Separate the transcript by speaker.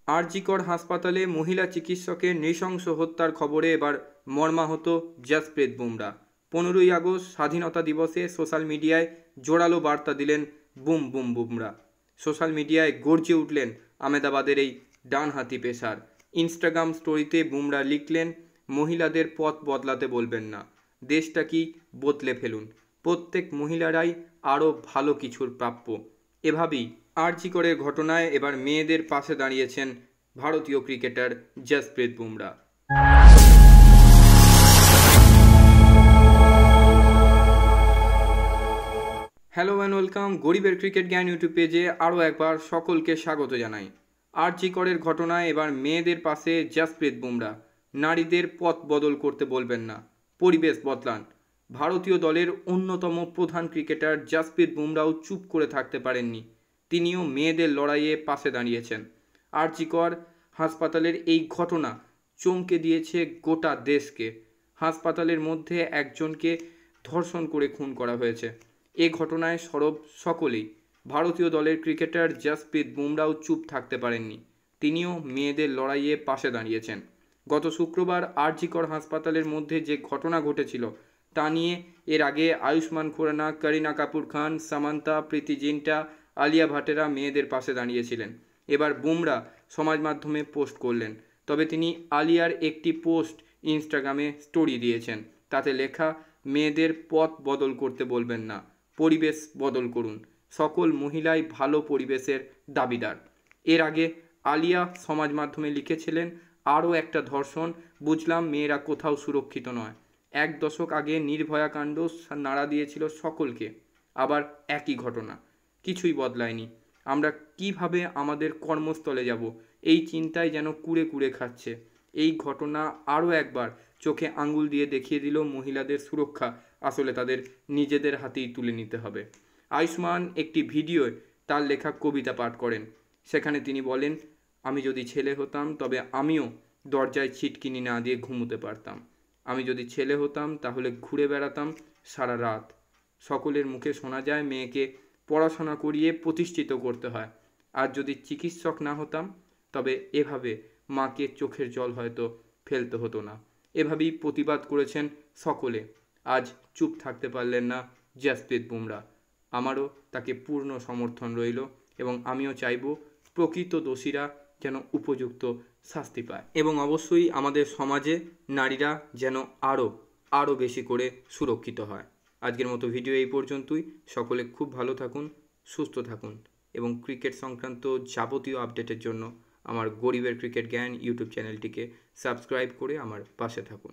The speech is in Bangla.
Speaker 1: আরজিকর হাসপাতালে মহিলা চিকিৎসকের নৃশংস হত্যার খবরে এবার মর্মাহত জসপ্রীত বুমরা। 15ই আগস্ট স্বাধীনতা দিবসে সোশ্যাল মিডিয়ায় জোরালো বার্তা দিলেন বুম বুম বুমরা। সোশ্যাল মিডিয়ায় গর্জে উঠলেন আহমেদাবাদের এই ডানহাতি পেসার। ইনস্টাগ্রাম স্টোরিতে বুমরা লিখলেন, মহিলাদের পথ বদলাতে বলবেন না, দেশটা কি বদলে ফেলুন, প্রত্যেক মহিলারাই আরও ভালো কিছুর প্রাপ্য। এভাবেই আরজিকরের ঘটনায় এবার মেয়েদের পাশে দাঁড়িয়েছেন ভারতীয় cricketer Jasprit Bumrah. Hello and welcome গরিবের ক্রিকেট জ্ঞান ইউটিউব পেজে আরও একবার সকলকে স্বাগত জানাই। আরজিকরের ঘটনায় এবার মেয়েদের পাশে জসপ্রীত বুমরা। নারীদের পথ বদল করতে বলবেন না, পরিবেশ বদলান। ভারতীয় দলের অন্যতম প্রধান ক্রিকেটার জসপ্রীত বুমরাও চুপ করে থাকতে পারেননি। তিনিও মেয়েদের লড়াইয়ে পাশে দাঁড়িয়েছেন। আরজিকর হাসপাতালের এই ঘটনা চমকে দিয়েছে গোটা দেশকে। হাসপাতালের মধ্যে একজনকে ধর্ষণ করে খুন করা হয়েছে। এ ঘটনায় সরব সকলেই। ভারতীয় দলের ক্রিকেটার জসপ্রীত বুমরাও চুপ থাকতে পারেননি। তিনিও মেয়েদের লড়াইয়ে পাশে দাঁড়িয়েছেন। গত শুক্রবার আরজিকর হাসপাতালের মধ্যে যে ঘটনা ঘটেছিল তা নিয়ে এর আগে আয়ুষ্মান খুরানা, করিনা কাপুর খান, সামান্তা, প্রীতি জিন্টা, আলিয়া ভাটেরা মেয়েদের পাশে দাঁড়িয়েছিলেন। এবার বুমরা সমাজ মাধ্যমে পোস্ট করলেন। তবে তিনি আলিয়ার একটি পোস্ট ইনস্টাগ্রামে স্টোরি দিয়েছেন। তাতে লেখা, মেয়েদের পথ বদল করতে বলবেন না, পরিবেশ বদল করুন। সকল মহিলাই ভালো পরিবেশের দাবিদার। এর আগে আলিয়া সমাজ মাধ্যমে লিখেছিলেন, আরও একটা ধর্ষণ, বুঝলাম মেয়েরা কোথাও সুরক্ষিত নয়। 1 দশক আগে নির্ভয়া কাণ্ড নাড়া দিয়েছিল সকলকে। আবার একই ঘটনা, কিছুই বদলায়নি। আমরা কিভাবে আমাদের কর্মস্থলে যাব, এই চিন্তায় যেন কুড়ে কুড়ে খাচ্ছে। এই ঘটনা আরও একবার চোখে আঙুল দিয়ে দেখিয়ে দিল, মহিলাদের সুরক্ষা আসলে তাদের নিজেদের হাতেই তুলে নিতে হবে। আয়ুষ্মান একটি ভিডিওয় তার লেখা কবিতা পাঠ করেন। সেখানে তিনি বলেন, আমি যদি ছেলে হতাম তবে আমিও দরজায় ছিটকিনি না দিয়ে ঘুমোতে পারতাম। আমি যদি ছেলে হতাম তাহলে ঘুরে বেড়াতাম সারা রাত। সকলের মুখে শোনা যায় মেয়েকে পড়াশোনা করিয়ে প্রতিষ্ঠিত করতে হয়। আর যদি চিকিৎসক না হতাম তবে এভাবে মাকে চোখের জল হয়তো ফেলতে হতো না। এভাবেই প্রতিবাদ করেছেন সকলে। আজ চুপ থাকতে পারলেন না জসপ্রীত বুমরা। আমারও তাকে পূর্ণ সমর্থন রইল এবং আমিও চাইব প্রকৃত দোষীরা যেন উপযুক্ত শাস্তি পায় এবং অবশ্যই আমাদের সমাজে নারীরা যেন আরও বেশি করে সুরক্ষিত হয়। আজকের মতো ভিডিও এই পর্যন্তই। সকলে খুব ভালো থাকুন, সুস্থ থাকুন এবং ক্রিকেট সংক্রান্ত যাবতীয় আপডেটের জন্য আমার গরিবের ক্রিকেট জ্ঞান ইউটিউব চ্যানেলটিকে সাবস্ক্রাইব করে আমার পাশে থাকুন।